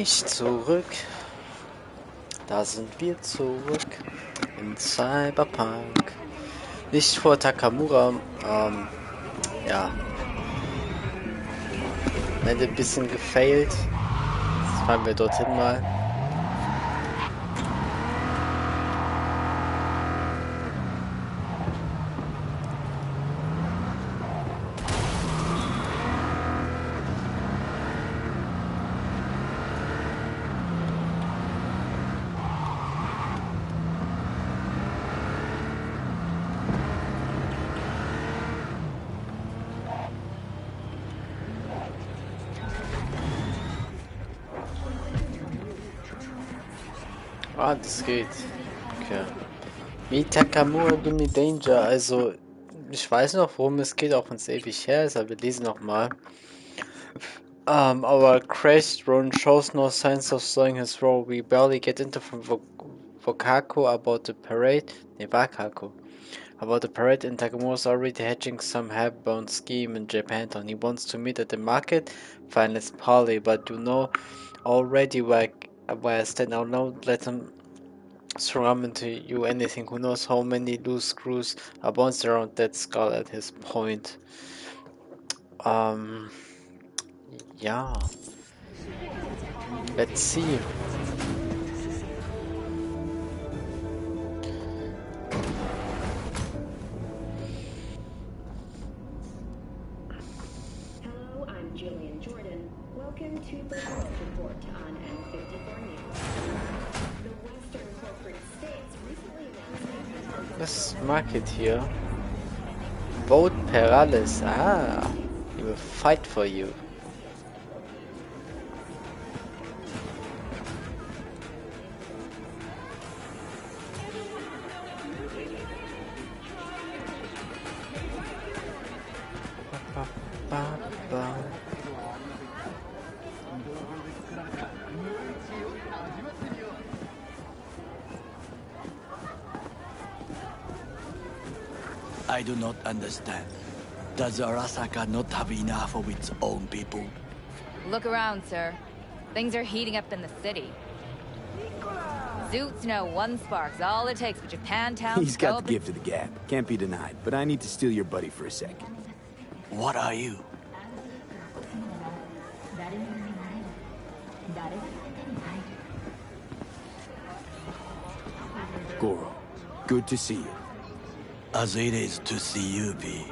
Ich zurück, da sind wir zurück in Cyberpunk. Nicht vor Takamura, ja, leider ein bisschen gefailt. Jetzt fahren wir dorthin mal. Ah, das geht. Okay. Meet Takamura give me danger. Also, ich weiß noch, worum es geht, auch wenn es ewig her ist, aber wir lesen nochmal. Our crash drone shows no signs of slowing his roll. We barely get into from Wakako about the parade. Wakako. About the parade, and Takamura's already hatching some half-bound scheme in Japantown. He wants to meet at the market. Fine, let's parley, but you know already where I stand. I'll not let him strum into you anything. Who knows how many loose screws are bounced around that skull at his point. Yeah. Let's see. Welcome to the World Report on N54 News. The Western corporate states recently announced This market here. Vote Perales. Ah, he will fight for you. I do not understand. Does Arasaka not have enough of its own people? Look around, sir. Things are heating up in the city. Zoots know one spark's all it takes for Japantown. He's got the gift of the gab. Can't be denied. But I need to steal your buddy for a second. What are you? Goro, good to see you. As it is to see you, V.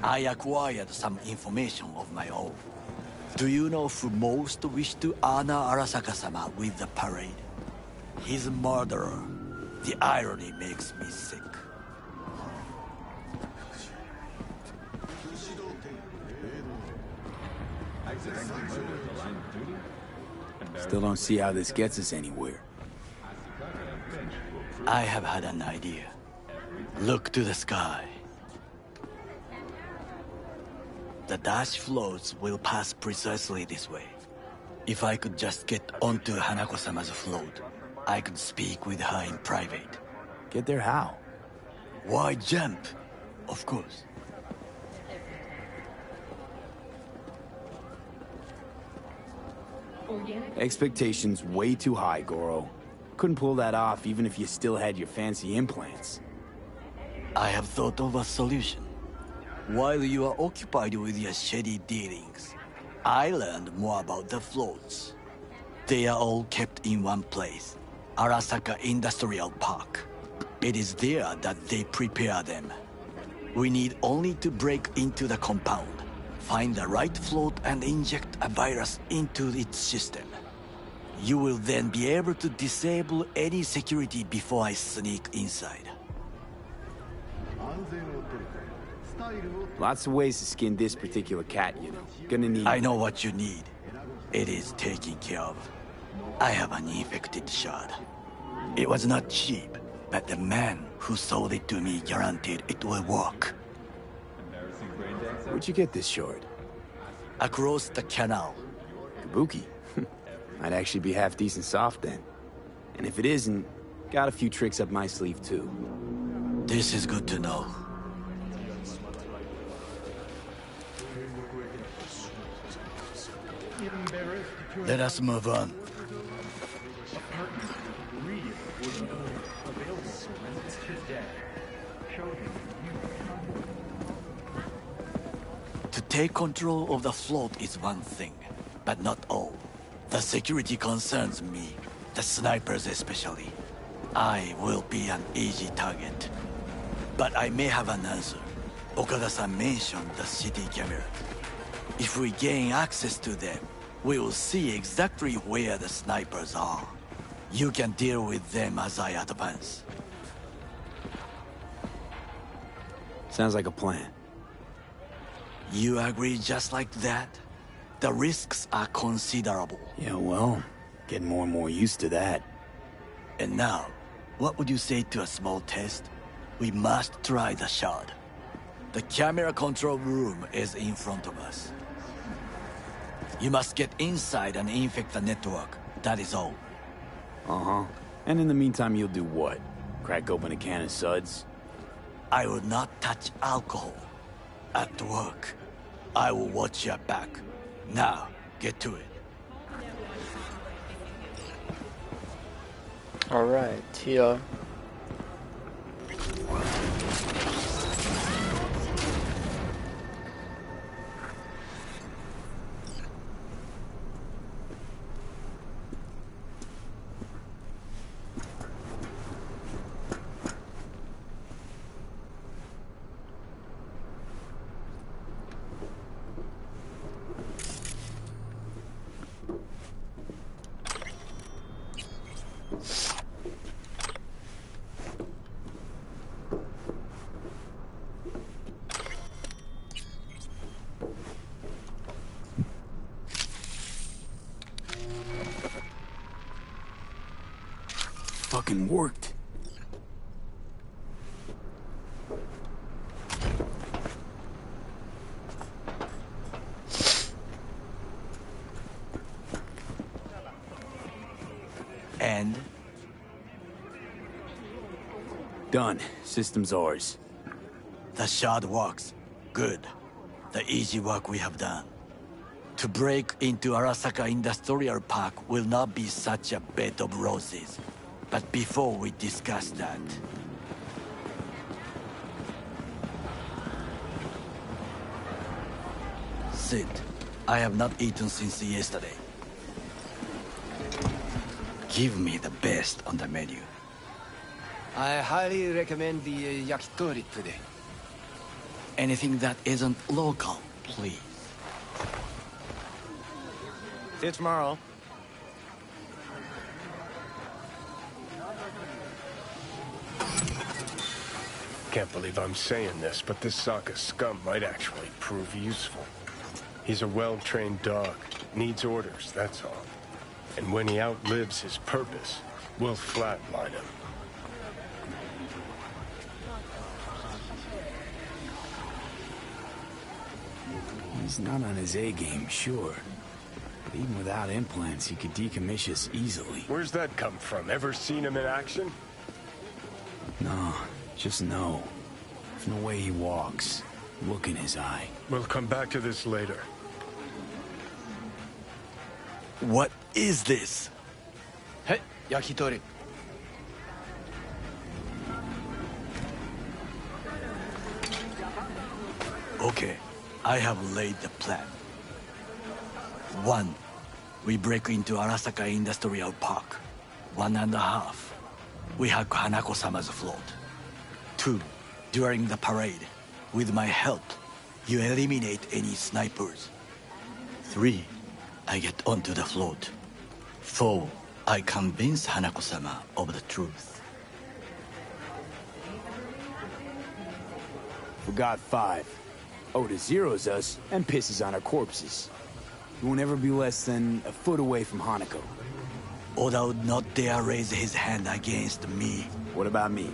I acquired some information of my own. Do you know who most wished to honor Arasaka-sama with the parade? His murderer. The irony makes me sick. Still don't see how this gets us anywhere. I have had an idea. Look to the sky. The dash floats will pass precisely this way. If I could just get onto Hanako-sama's float, I could speak with her in private. Get there how? Why jump? Of course. Expectations way too high, Goro. Couldn't pull that off even if you still had your fancy implants. I have thought of a solution. While you are occupied with your shady dealings, I learned more about the floats. They are all kept in one place, Arasaka Industrial Park. It is there that they prepare them. We need only to break into the compound, find the right float and inject a virus into its system. You will then be able to disable any security before I sneak inside. Lots of ways to skin this particular cat, you know. Gonna need... I know what you need. It is taken care of. I have an infected shard. It was not cheap, but the man who sold it to me guaranteed it will work. Where'd you get this shard? Across the canal. Kabuki? Might actually be half decent soft then. And if it isn't, got a few tricks up my sleeve too. This is good to know. Let us move on. To take control of the float is one thing, but not all. The security concerns me, the snipers especially. I will be an easy target. But I may have an answer. Okada-san mentioned the city cameras. If we gain access to them, we will see exactly where the snipers are. You can deal with them as I advance. Sounds like a plan. You agree just like that? The risks are considerable. Yeah, well, getting more and more used to that. And now, what would you say to a small test? We must try the shard. The camera control room is in front of us. You must get inside and infect the network. That is all. Uh-huh. And in the meantime, you'll do what? Crack open a can of suds? I will not touch alcohol. At work, I will watch your back. Now, get to it. Alright, hier. Fucking worked. And? Done. System's ours. The shard works. Good. The easy work we have done. To break into Arasaka Industrial Park will not be such a bed of roses. But before we discuss that... Sit. I have not eaten since yesterday. Give me the best on the menu. I highly recommend the yakitori today. Anything that isn't local, please. See you tomorrow. Can't believe I'm saying this, but this Sokka scum might actually prove useful. He's a well-trained dog. Needs orders, that's all. And when he outlives his purpose, we'll flatline him. He's not on his A-game, sure. But even without implants, he could decommission us easily. Where's that come from? Ever seen him in action? No, just no. From the way he walks, look in his eye. We'll come back to this later. What is this? Hey, yakitori. Okay, I have laid the plan. 1. We break into Arasaka Industrial Park. 1.5. We hack Hanako-sama's float. 2. During the parade, with my help, you eliminate any snipers. 3. I get onto the float. 4. I convince Hanako-sama of the truth. Forgot 5. Oda zeros us and pisses on our corpses. He won't ever be less than a foot away from Hanako. Oda would not dare raise his hand against me. What about me?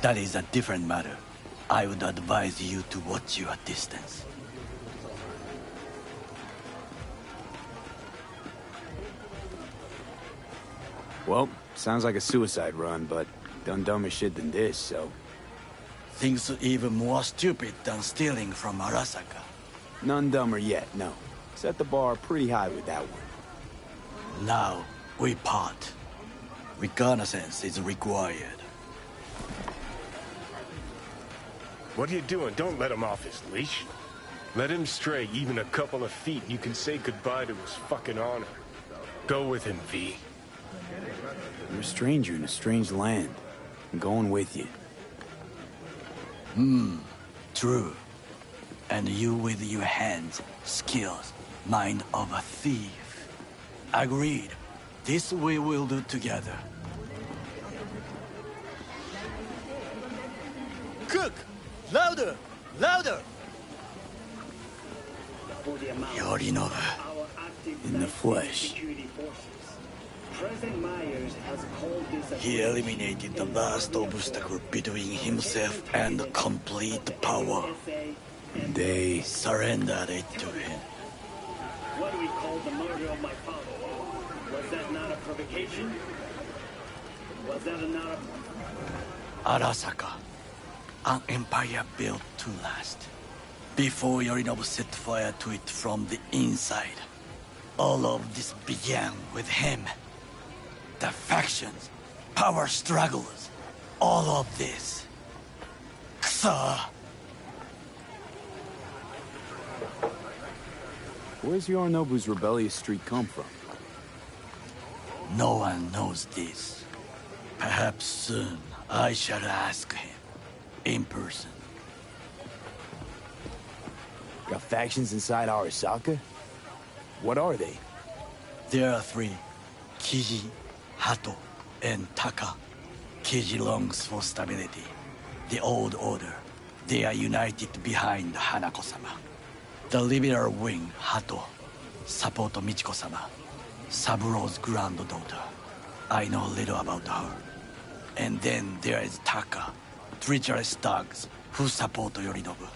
That is a different matter. I would advise you to watch your distance. Well, sounds like a suicide run, but done dumber shit than this, so... Things even more stupid than stealing from Arasaka. None dumber yet, no. Set the bar pretty high with that one. Now, we part. Reconnaissance is required. What are you doing? Don't let him off his leash. Let him stray even a couple of feet, you can say goodbye to his fucking honor. Go with him, V. You're a stranger in a strange land. I'm going with you. True. And you with your hands, skills, mind of a thief. Agreed. This we will do together. Cook! Louder! Louder! Yorinobu. In the flesh. He eliminated the last obstacle between himself and complete power. They... Surrendered it to him. What do we call the murder of my father? Was that not a provocation? Was that not a... Arasaka. An empire built to last. Before Yorinobu set fire to it from the inside. All of this began with him. The factions, power struggles, all of this. Kusa! Where's Yorinobu's rebellious streak come from? No one knows this. Perhaps soon I shall ask him. In person. Got factions inside Arasaka? What are they? There are three. Kiji, Hato, and Taka. Kiji longs for stability. The old order. They are united behind Hanako-sama. The liberal wing, Hato, support Michiko-sama, Saburo's granddaughter. I know little about her. And then there is Taka, treacherous thugs who support Yorinobu.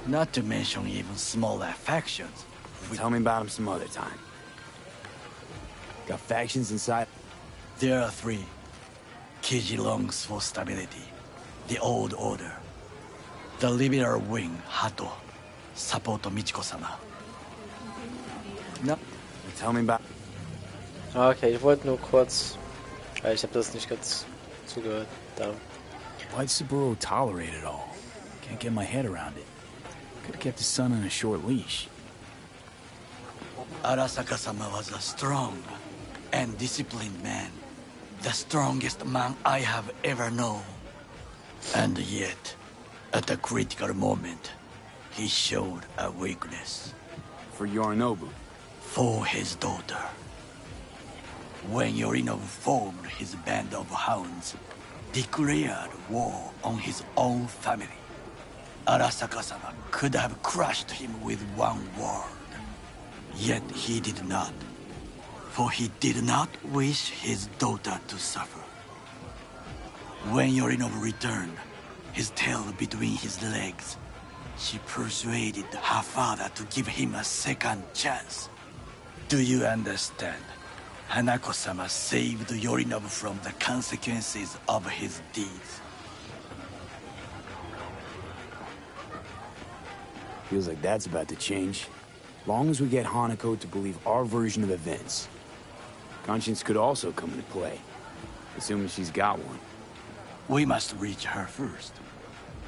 Not to mention even smaller factions. Tell me about them some other time. Got factions inside? There are three. Kiji longs for stability. The old order. The liberal wing, Hato, support Michiko-sama. No. Tell me about... Okay, ich wollte nur kurz... Ich habe das nicht ganz zugehört. Da. Why'd Saburo tolerate it all? Can't get my head around it. Could've kept his son on a short leash. Arasaka-sama was a strong and disciplined man. The strongest man I have ever known. And yet, at a critical moment, he showed a weakness. For Yorinobu? For his daughter. When Yorinobu formed his band of hounds, declared war on his own family, Arasaka-sama could have crushed him with one word. Yet he did not. For he did not wish his daughter to suffer. When Yorinobu returned, his tail between his legs, she persuaded her father to give him a second chance. Do you understand? Hanako-sama saved Yorinobu from the consequences of his deeds. Feels like that's about to change. Long as we get Hanako to believe our version of events. Conscience could also come into play, assuming she's got one. We must reach her first.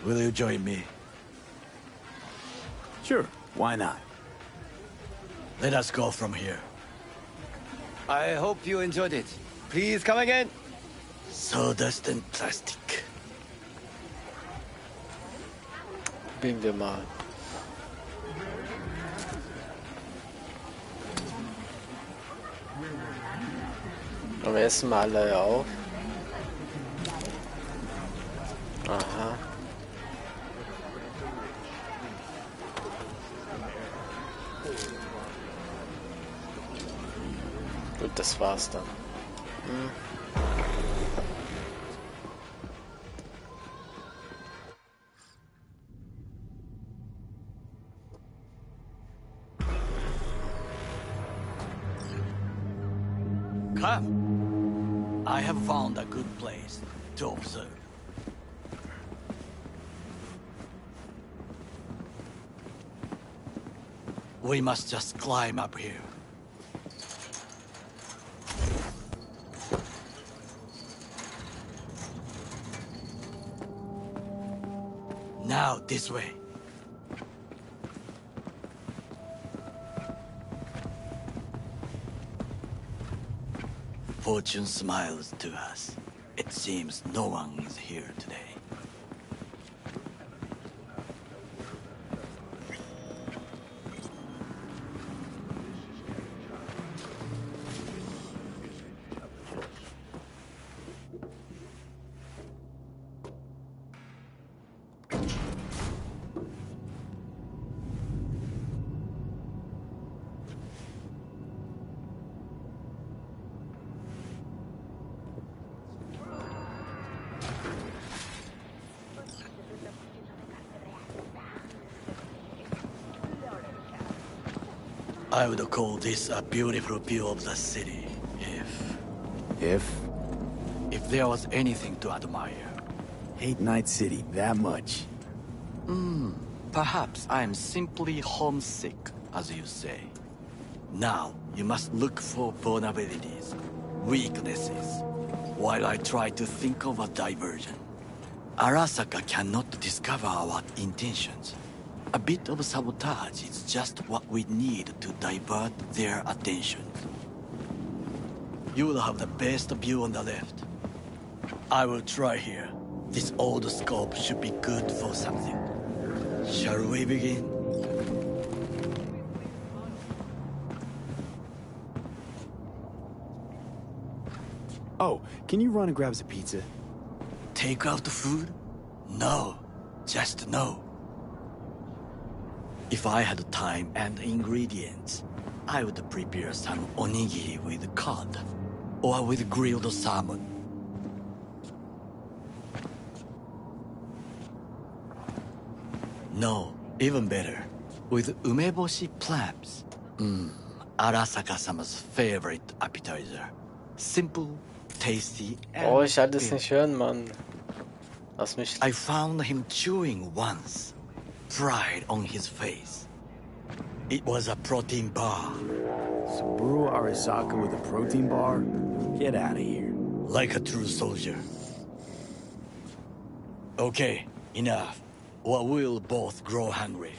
Will you join me? Sure, why not? Let us go from here. I hope you enjoyed it. Please come again. Sawdust and plastic. Probieren wir mal. Und wir essen mal alle auf. Aha. Gut, das war's dann. Come. I have found a good place to observe. We must just climb up here. Now, this way. Fortune smiles to us. It seems no one is here today. I would call this a beautiful view of the city, If? if there was anything to admire. Hate Night City that much. Perhaps I am simply homesick, as you say. Now, you must look for vulnerabilities, weaknesses, while I try to think of a diversion. Arasaka cannot discover our intentions. A bit of sabotage is just what we need to divert their attention. You will have the best view on the left. I will try here. This old scope should be good for something. Shall we begin? Oh, can you run and grab us a pizza? Take out food? No. Just no. If I had time and ingredients, I would prepare some onigiri with cod, or with grilled salmon. No, even better, with umeboshi clams. Arasaka-sama's favorite appetizer. Simple, tasty, and Oh, ich hatte es filling. nicht hören, Mann. Lass mich. I found him chewing once, pride on his face. It was a protein bar, Saburo Arasaka with a protein bar? Get out of here. like a true soldier. Okay, enough, or we'll both grow hungry.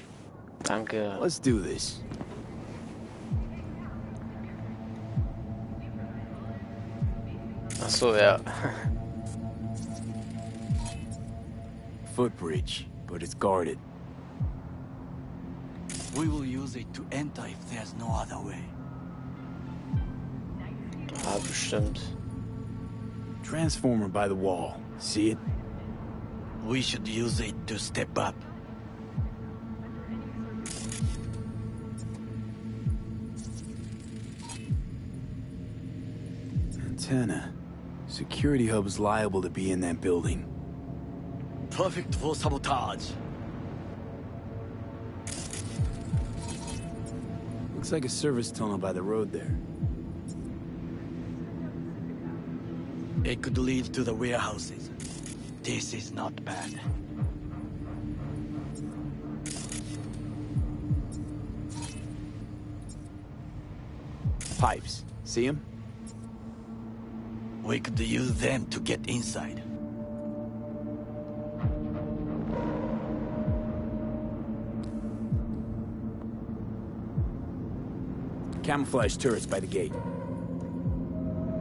Danke. Let's do this. Ach so, ja. Footbridge, but it's guarded. We will use it to enter if there's no other way. Ah, bestimmt. Transformer by the wall. See it? We should use it to step up. Antenna. Security hub is liable to be in that building. Perfect for sabotage. Looks like a service tunnel by the road there. It could lead to the warehouses. This is not bad. Pipes. See them? We could use them to get inside. Camouflage turrets by the gate.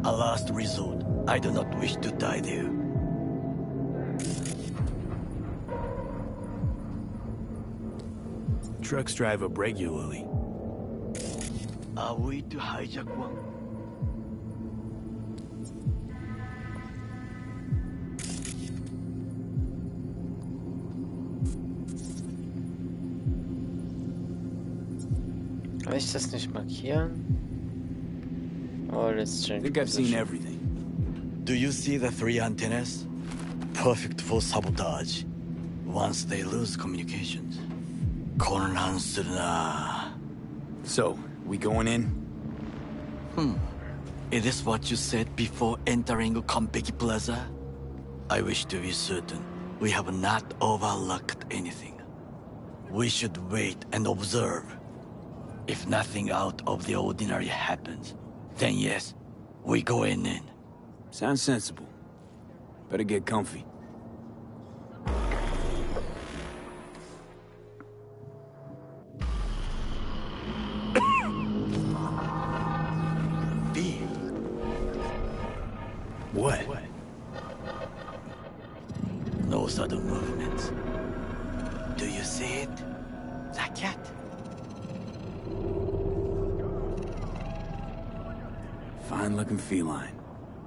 A last resort. I do not wish to die there. Trucks drive up regularly. Are we to hijack one? Kann ich das nicht markieren? Oh, let's I change think I've seen position. everything. Do you see the 3 antennas? Perfect for sabotage. Once they lose communications.混乱するな. So, we going in? Is this what you said before entering Konpeki Plaza? I wish to be certain we have not overlooked anything. We should wait and observe. If nothing out of the ordinary happens, then yes, we go in. Sounds sensible. Better get comfy. B. What? No sudden movements. Do you see it? The cat. Fine-looking feline.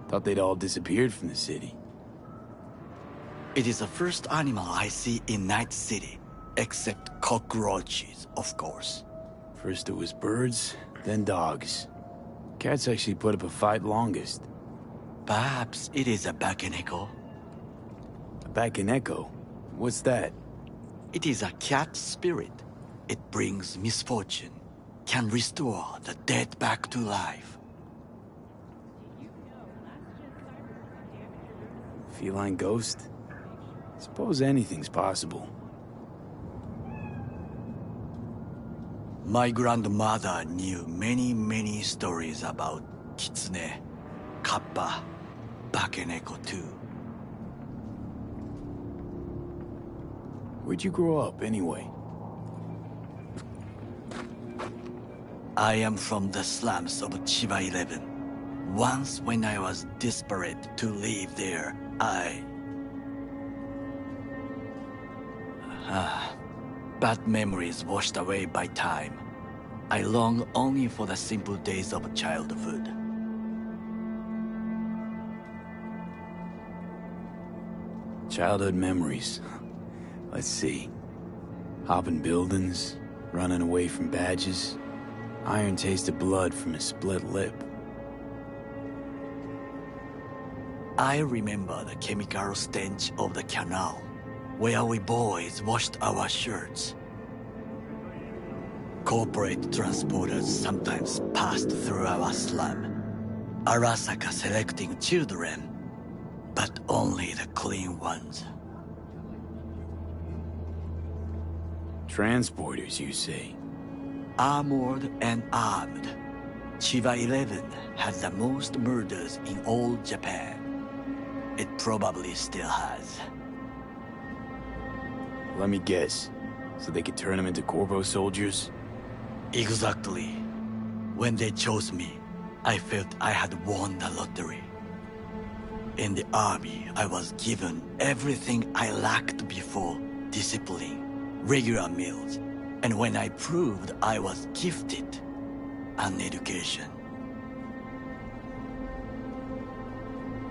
Thought they'd all disappeared from the city. It is the first animal I see in Night City, except cockroaches, of course. First it was birds, then dogs. Cats actually put up a fight longest. Perhaps it is a Bakeneko. A Bakeneko? What's that? It is a cat spirit. It brings misfortune, can restore the dead back to life. Feline ghost? Suppose anything's possible. My grandmother knew many stories about Kitsune, Kappa, Bakeneko too. Where'd you grow up, anyway? I am from the slums of Chiba 11. Once when I was desperate to live there, bad memories washed away by time. I long only for the simple days of childhood. Childhood memories. Let's see. Hopping buildings, running away from badges, iron taste of blood from a split lip. I remember the chemical stench of the canal, where we boys washed our shirts. Corporate transporters sometimes passed through our slum, Arasaka selecting children, but only the clean ones. Transporters, you say? Armored and armed, Chiba 11 had the most murders in all Japan. It probably still has. Let me guess. So they could turn them into Corpo soldiers? Exactly. When they chose me, I felt I had won the lottery. In the army, I was given everything I lacked before: discipline, regular meals, and when I proved I was gifted, an education.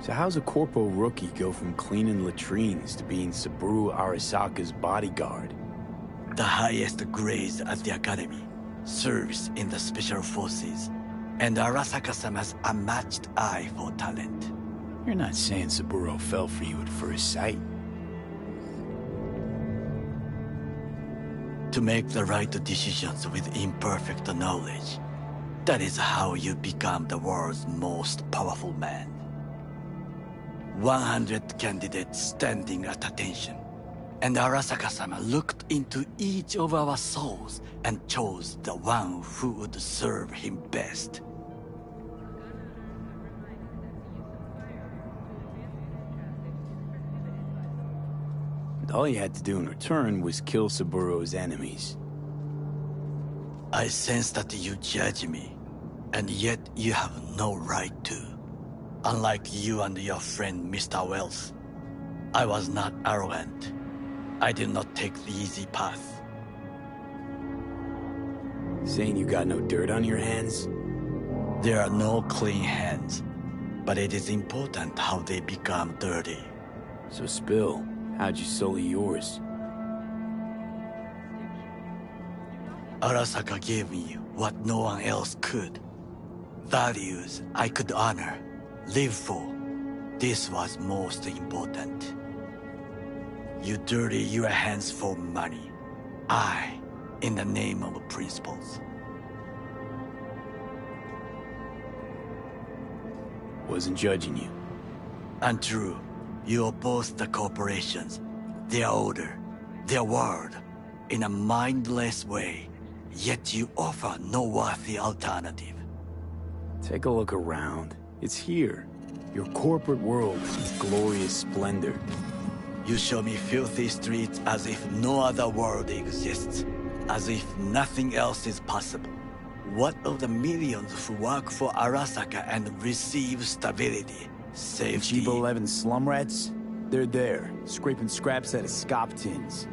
So how's a Corpo rookie go from cleaning latrines to being Saburo Arasaka's bodyguard? The highest grades at the academy, service in the special forces, and Arasaka-sama's unmatched eye for talent. You're not saying Saburo fell for you at first sight? To make the right decisions with imperfect knowledge, that is how you become the world's most powerful man. 100 candidates standing at attention, and Arasaka-sama looked into each of our souls and chose the one who would serve him best. And all you had to do in return was kill Saburo's enemies. I sense that you judge me, and yet you have no right to. Unlike you and your friend Mr. Wells, I was not arrogant. I did not take the easy path. Saying you got no dirt on your hands? There are no clean hands, but it is important how they become dirty. So spill, how'd you sully yours? Arasaka gave me what no one else could. Values I could honor, live for. This was most important. You dirty your hands for money. I, in the name of principles. Wasn't judging you. Untrue. You oppose the corporations, their order, their word, in a mindless way. yet you offer no worthy alternative. Take a look around. It's here. Your corporate world is glorious splendor. You show me filthy streets as if no other world exists, as if nothing else is possible. What of the millions who work for Arasaka and receive stability, The safety? cheap 11 slum rats? They're there, scraping scraps out of scop tins.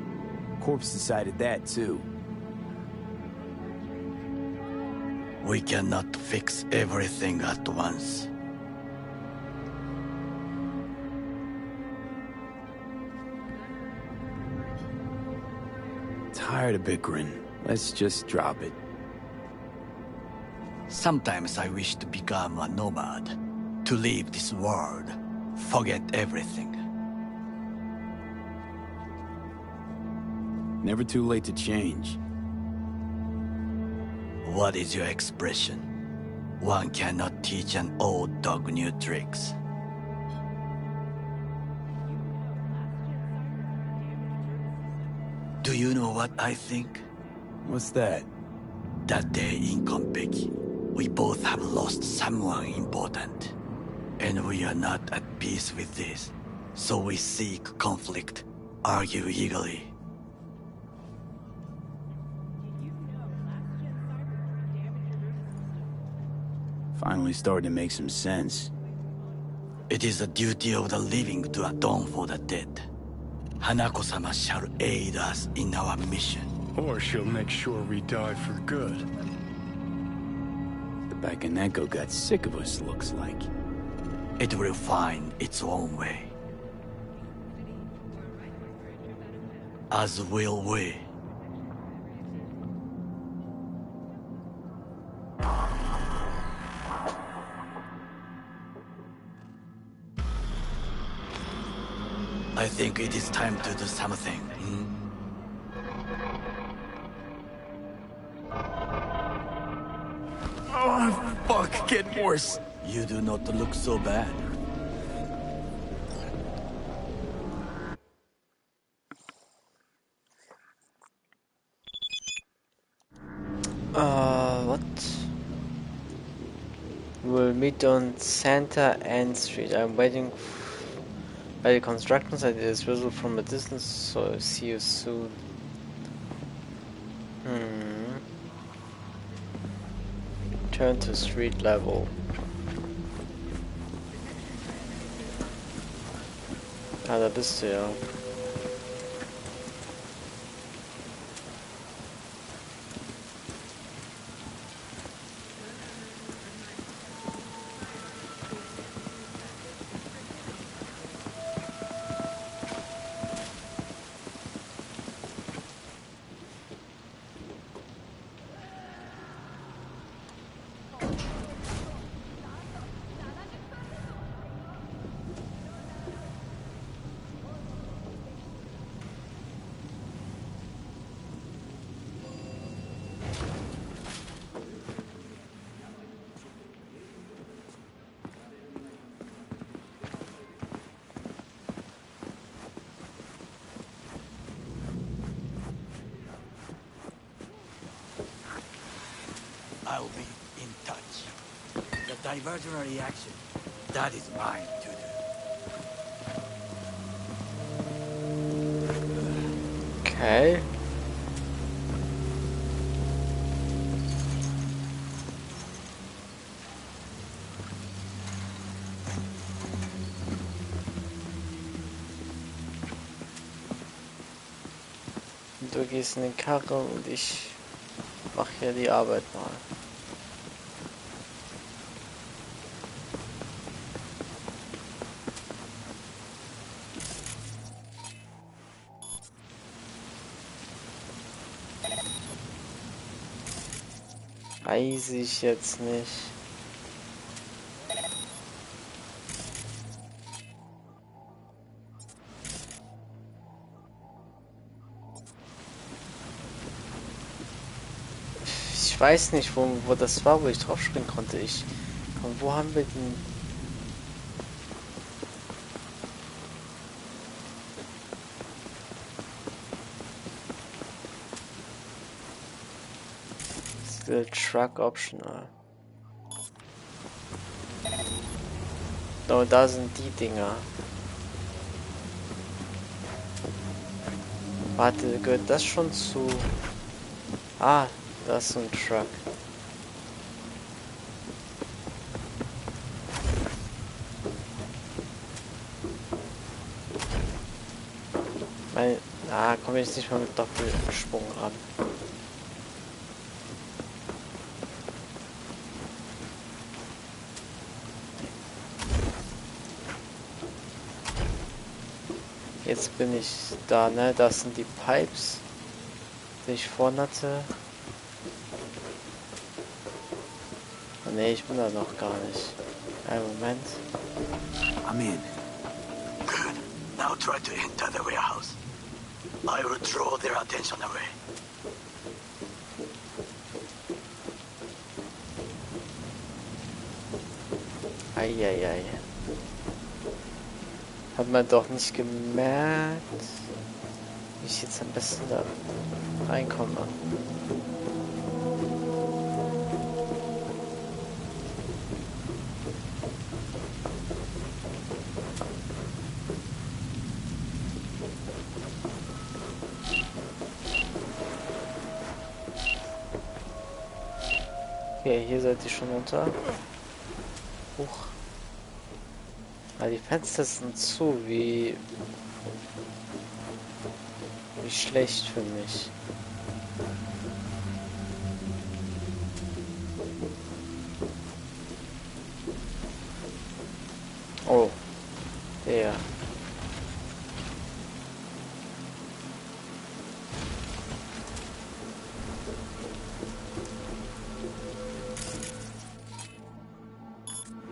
Corpse decided that, too. We cannot fix everything at once. Tired of bickering. Let's just drop it. Sometimes I wish to become a nomad, to leave this world, forget everything. Never too late to change. What is your expression? One cannot teach an old dog new tricks. Do you know what I think? What's that? That day in Konpeki, we both have lost someone important. And we are not at peace with this. So we seek conflict, argue eagerly. Finally starting to make some sense. It is the duty of the living to atone for the dead. Hanako-sama shall aid us in our mission. Or she'll make sure we die for good. The Bakaneko got sick of us, looks like. It will find its own way. As will we. I think it is time to do something. Oh, fuck, getting worse. You do not look so bad. What? We'll meet on Santa Ann Street. I'm waiting by the construction site. It is visible from a distance, so see you soon. Turn to street level. Ah, da bist du ja. I'll be in touch. The diversionary reaction, that is mine to do. Okay. Du gehst in den Karren und ich mach hier die Arbeit mal. Weiß ich jetzt nicht. Ich weiß nicht, wo das war, wo ich drauf springen konnte. Und wo haben wir den... The truck optional. No, da sind die Dinger. Warte, gehört das schon zu... Ah, das ist ein Truck. Komme ich nicht mal mit Doppelsprung ran. Jetzt bin ich da, ne? Das sind die Pipes, die ich vorhin hatte. Oh, ne, ich bin da noch gar nicht. Einen Moment. I'm in. Good. Now try to enter the warehouse. I will draw their attention away. Eieiei. Hat man doch nicht gemerkt, wie ich jetzt am besten da reinkomme. Okay, hier seid ihr schon unter. Huch. Ah, die Fenster sind zu, wie schlecht für mich. Oh, der.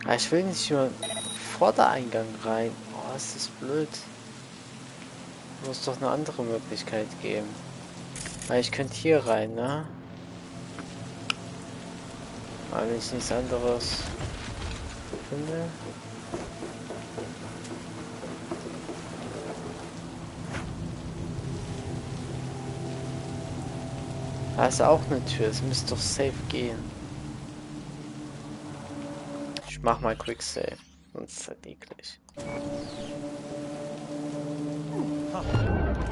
Ah, ich will nicht nur Vordereingang rein. Oh, ist das blöd. Muss doch eine andere Möglichkeit geben. Weil ich könnte hier rein, ne? Aber wenn ich nichts anderes finde. Da ist auch eine Tür. Es müsste doch safe gehen. Ich mach mal Quick Save. Sonst ist das eklig.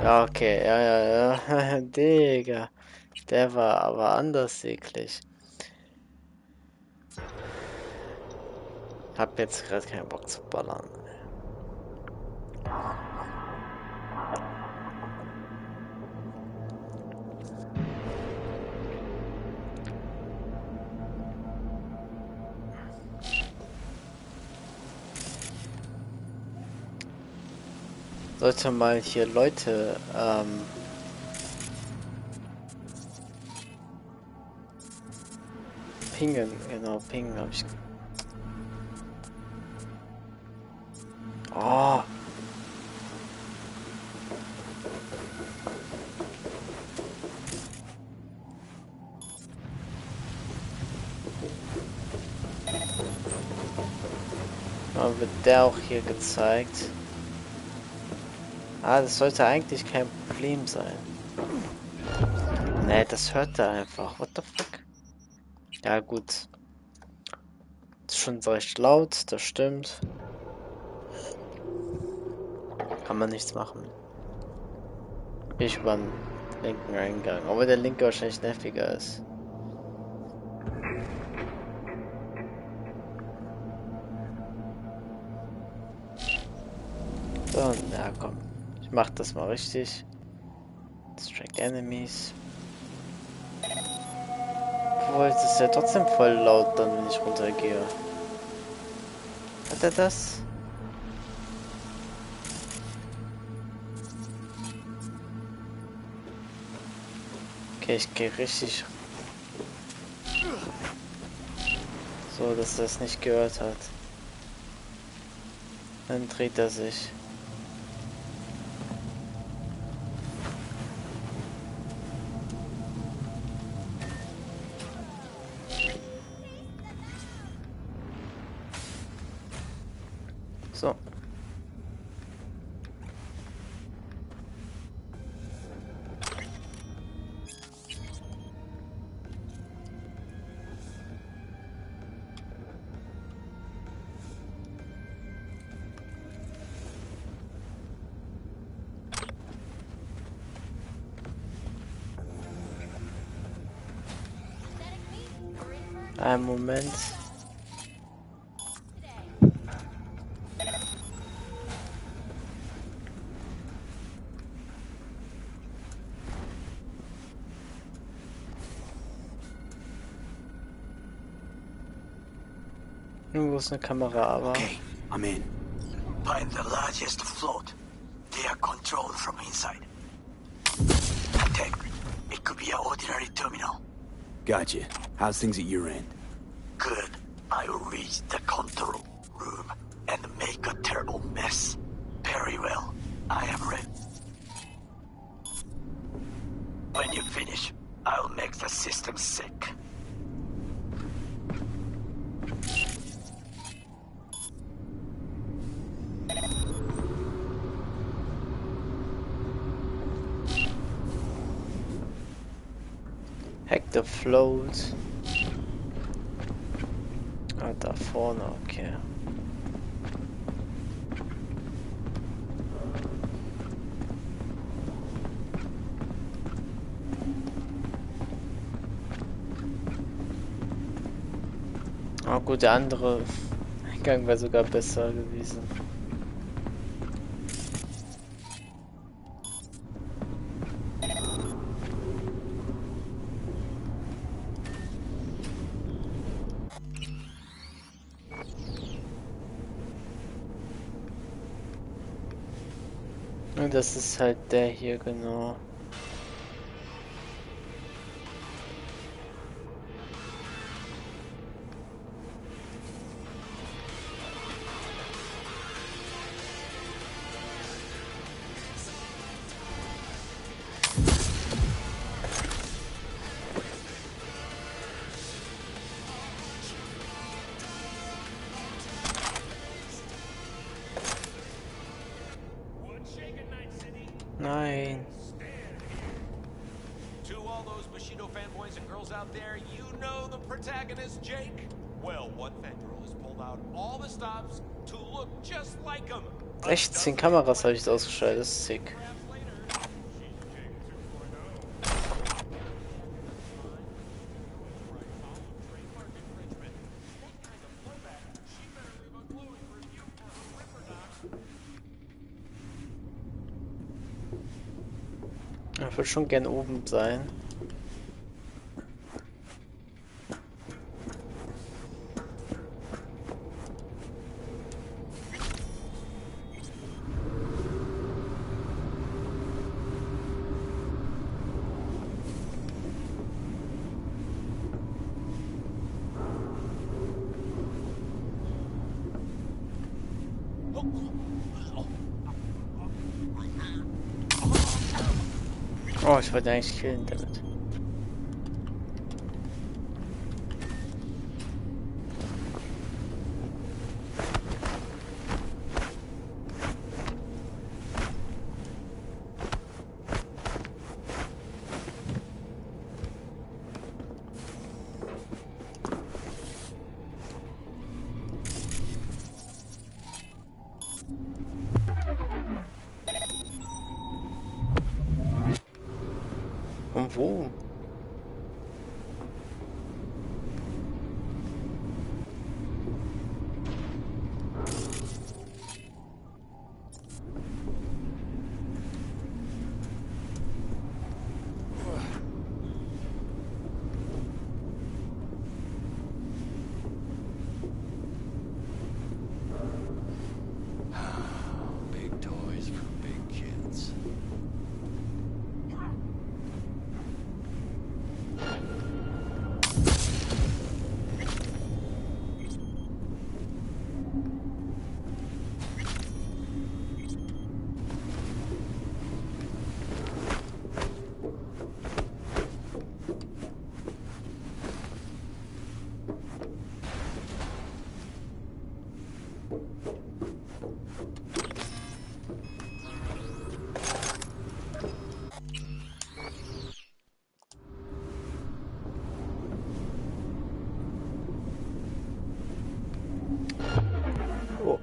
Ja, okay. Ja. Digga. Der war aber anders eklig. Hab jetzt gerade keinen Bock zu ballern. Sollte mal hier Leute pingen. Genau, pingen habe ich. Oh. Dann wird der auch hier gezeigt. Ah, das sollte eigentlich kein Problem sein. Nee, das hört er einfach. What the fuck? Ja, gut. Ist schon recht laut, das stimmt. Kann man nichts machen. Ich über den linken Eingang. Obwohl der linke wahrscheinlich nerviger ist. So, ja komm. Ich mach das mal richtig. Distract Enemies. Obwohl, es ist ja trotzdem voll laut dann, wenn ich runtergehe. Hat er das? Okay, ich gehe richtig. So, dass er es nicht gehört hat. Dann dreht er sich. So. Einen Moment. Irgendwo ist eine Kamera, aber... Okay, I'm in. Find the largest float. They are controlled from inside. Tech, it could be an ordinary terminal. Gotcha. How's things at your end? Good. I will reach the control room and make a terrible mess. Very well. I am ready. When you finish, I'll make the system sick. Hack the float. Ah, da vorne, okay. Ah gut, der andere Eingang wäre sogar besser gewesen. Und das ist halt der hier, genau. Nein. To all those Bushido fanboys and girls out there, you know the protagonist, Jake? Well, one fangirl has pulled out all the stops to look just like him. 16 Kameras habe ich ausgeschaltet, das ist sick. Ich würde schon gern oben sein. Oh, ich wollte eigentlich killen damit. Und wo? Big toys for big kids. Oh.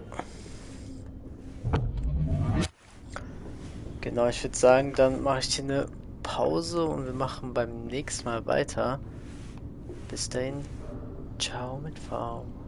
Genau, ich würde sagen, dann mache ich hier eine Pause und wir machen beim nächsten Mal weiter. Bis dahin. Ciao mit V.